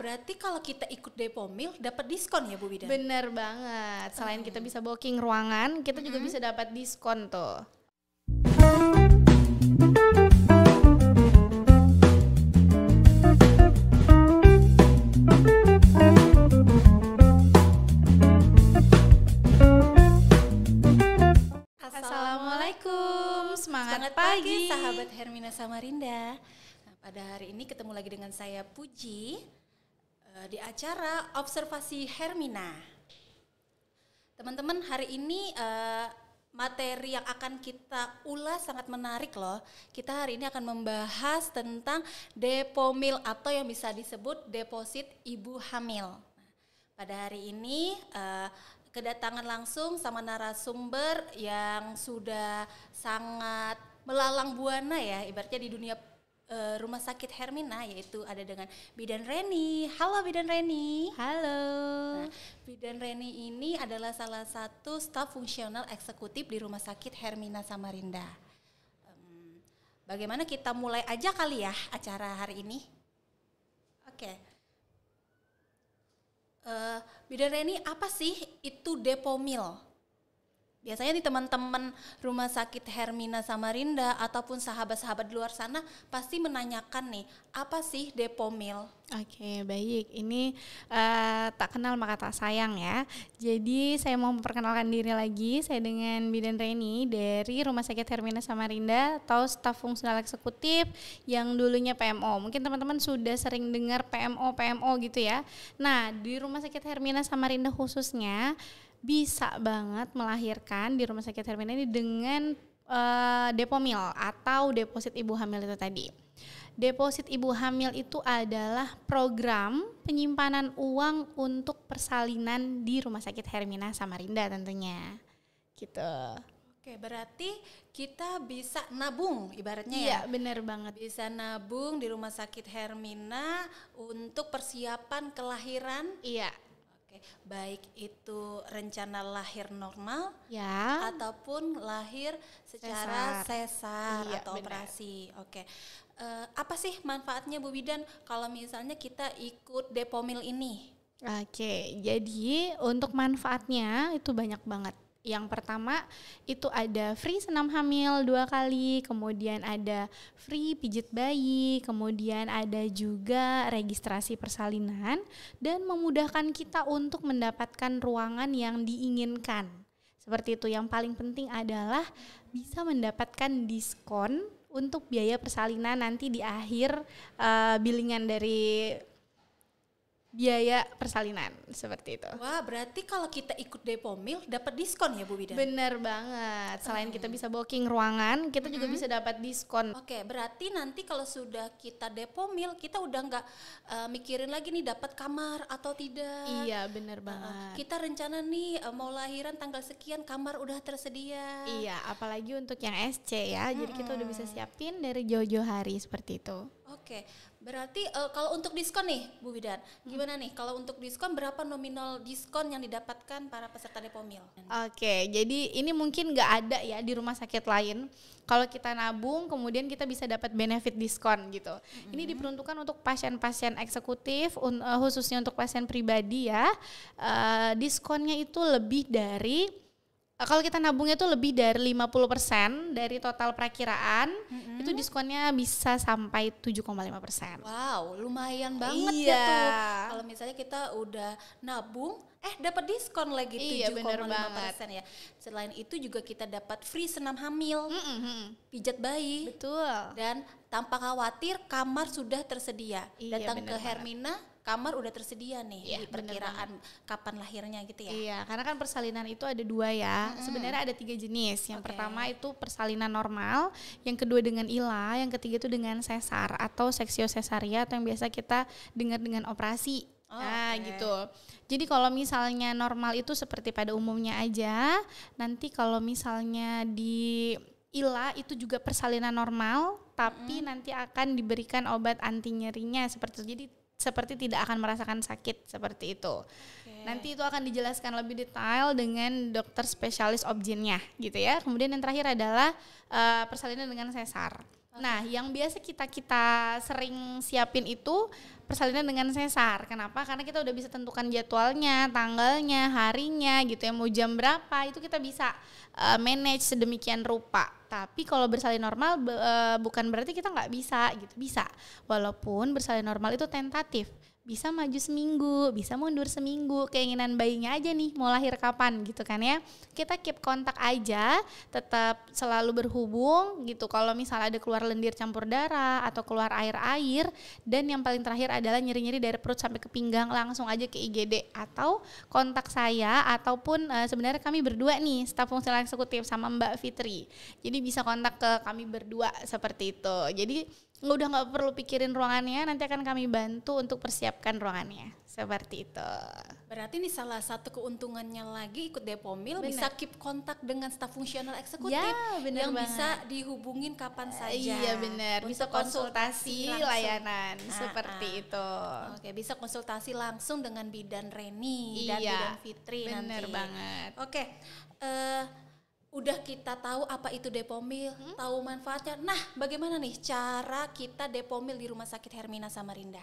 berarti kalau kita ikut Depomil dapat diskon ya Bu Bidan? Bener banget. Selain kita bisa booking ruangan, kita juga bisa dapat diskon tuh. Assalamualaikum, semangat pagi sahabat Hermina Samarinda. Nah, pada hari ini ketemu lagi dengan saya Puji di acara Observasi Hermina. Teman-teman, hari ini materi yang akan kita ulas sangat menarik loh. Kita hari ini akan membahas tentang Depomil atau yang bisa disebut deposit ibu hamil. Nah, pada hari ini kedatangan langsung sama narasumber yang sudah sangat melalang buana ya, ibaratnya di dunia rumah sakit Hermina, yaitu ada dengan Bidan Reni. Halo Bidan Reni. Halo. Nah, Bidan Reni ini adalah salah satu staf fungsional eksekutif di rumah sakit Hermina Samarinda. Bagaimana kita mulai aja kali ya acara hari ini? Oke. Bidan Reni, apa sih itu Depomil? Biasanya nih teman-teman rumah sakit Hermina Samarinda ataupun sahabat-sahabat di luar sana pasti menanyakan nih, apa sih Depomil? Oke, baik. Ini tak kenal maka tak sayang ya. Jadi saya mau memperkenalkan diri lagi. Saya dengan Bidan Reni dari Rumah Sakit Hermina Samarinda atau staf fungsional eksekutif yang dulunya PMO. Mungkin teman-teman sudah sering dengar PMO gitu ya. Nah, di Rumah Sakit Hermina Samarinda khususnya bisa banget melahirkan di Rumah Sakit Hermina ini dengan Depomil atau deposit ibu hamil itu tadi. Deposit ibu hamil itu adalah program penyimpanan uang untuk persalinan di Rumah Sakit Hermina Samarinda tentunya. Gitu. Oke, berarti kita bisa nabung ibaratnya ya? Iya, benar banget. Bisa nabung di Rumah Sakit Hermina untuk persiapan kelahiran. Iya. Baik itu rencana lahir normal ya ataupun lahir secara sesar iya, atau benar. operasi. Oke. Apa sih manfaatnya Bu Bidan kalau misalnya kita ikut Depomil ini? Oke, jadi untuk manfaatnya itu banyak banget. Yang pertama itu ada free senam hamil 2 kali, kemudian ada free pijit bayi, kemudian ada juga registrasi persalinan dan memudahkan kita untuk mendapatkan ruangan yang diinginkan. Seperti itu. Yang paling penting adalah bisa mendapatkan diskon untuk biaya persalinan nanti di akhir bilingan dari biaya persalinan, seperti itu. Wah, berarti kalau kita ikut Depomil dapat diskon ya Bu Bidan? Bener banget. Selain kita bisa booking ruangan, kita juga bisa dapat diskon. Oke, berarti nanti kalau sudah kita Depomil, kita udah nggak mikirin lagi nih dapat kamar atau tidak. Iya, bener banget. Kita rencana nih mau lahiran tanggal sekian, kamar udah tersedia. Iya, apalagi untuk yang SC ya. Jadi kita udah bisa siapin dari jauh-jauh hari seperti itu. Oke, berarti kalau untuk diskon nih Bu Bidan, gimana nih kalau untuk diskon, berapa nominal diskon yang didapatkan para peserta Depomil? Oke, jadi ini mungkin nggak ada ya di rumah sakit lain. Kalau kita nabung kemudian kita bisa dapat benefit diskon gitu. Ini diperuntukkan untuk pasien-pasien eksekutif, khususnya untuk pasien pribadi ya. Diskonnya itu lebih dari kalau kita nabungnya itu lebih dari 50% dari total perakiraan, itu diskonnya bisa sampai 7,5%. Wow, lumayan banget iya. ya tuh. Kalau misalnya kita udah nabung, dapat diskon lagi 7,5% ya. Selain itu juga kita dapat free senam hamil, pijat bayi. Betul. Dan tanpa khawatir kamar sudah tersedia. Iya, datang ke banget. Hermina, kamar udah tersedia nih, Iya, di perkiraan kapan lahirnya gitu ya. Iya, karena kan persalinan itu ada 2 ya. Sebenarnya ada 3 jenis. Yang pertama itu persalinan normal, yang kedua dengan ILA, yang ketiga itu dengan sesar atau seksio sesaria atau yang biasa kita dengar dengan operasi. Gitu. Jadi kalau misalnya normal itu seperti pada umumnya aja. Nanti kalau misalnya di ILA itu juga persalinan normal, tapi nanti akan diberikan obat anti nyerinya seperti itu. Jadi seperti tidak akan merasakan sakit seperti itu. Nanti itu akan dijelaskan lebih detail dengan dokter spesialis obgynnya gitu ya. Kemudian yang terakhir adalah persalinan dengan sesar. Nah, yang biasa kita sering siapin itu persalinan dengan sesar. Kenapa? Karena kita udah bisa tentukan jadwalnya, tanggalnya, harinya gitu ya, mau jam berapa itu kita bisa manage sedemikian rupa. Tapi kalau bersalin normal bukan berarti kita nggak bisa gitu, bisa. Walaupun bersalin normal itu tentatif. Bisa maju seminggu, bisa mundur seminggu, keinginan bayinya aja nih mau lahir kapan gitu kan ya. Kita keep kontak aja, tetap selalu berhubung gitu. Kalau misalnya ada keluar lendir campur darah atau keluar air-air, dan yang paling terakhir adalah nyeri-nyeri dari perut sampai ke pinggang, langsung aja ke IGD atau kontak saya, ataupun sebenarnya kami berdua nih staf fungsional eksekutif sama Mbak Fitri. Jadi bisa kontak ke kami berdua seperti itu. Jadi udah nggak perlu pikirin ruangannya, nanti akan kami bantu untuk persiapkan ruangannya seperti itu. Berarti ini salah satu keuntungannya lagi ikut Depomil, Bener. bisa keep kontak dengan staf fungsional eksekutif Ya, bener yang banget. bisa dihubungin kapan saja. Iya benar, bisa Untuk konsultasi langsung. layanan seperti itu. Oke, bisa konsultasi langsung dengan Bidan Reni dan Iya, Bidan Fitri nanti. bener banget. Oke, udah kita tahu apa itu Depomil, tahu manfaatnya. Nah, bagaimana nih cara kita Depomil di Rumah Sakit Hermina Samarinda?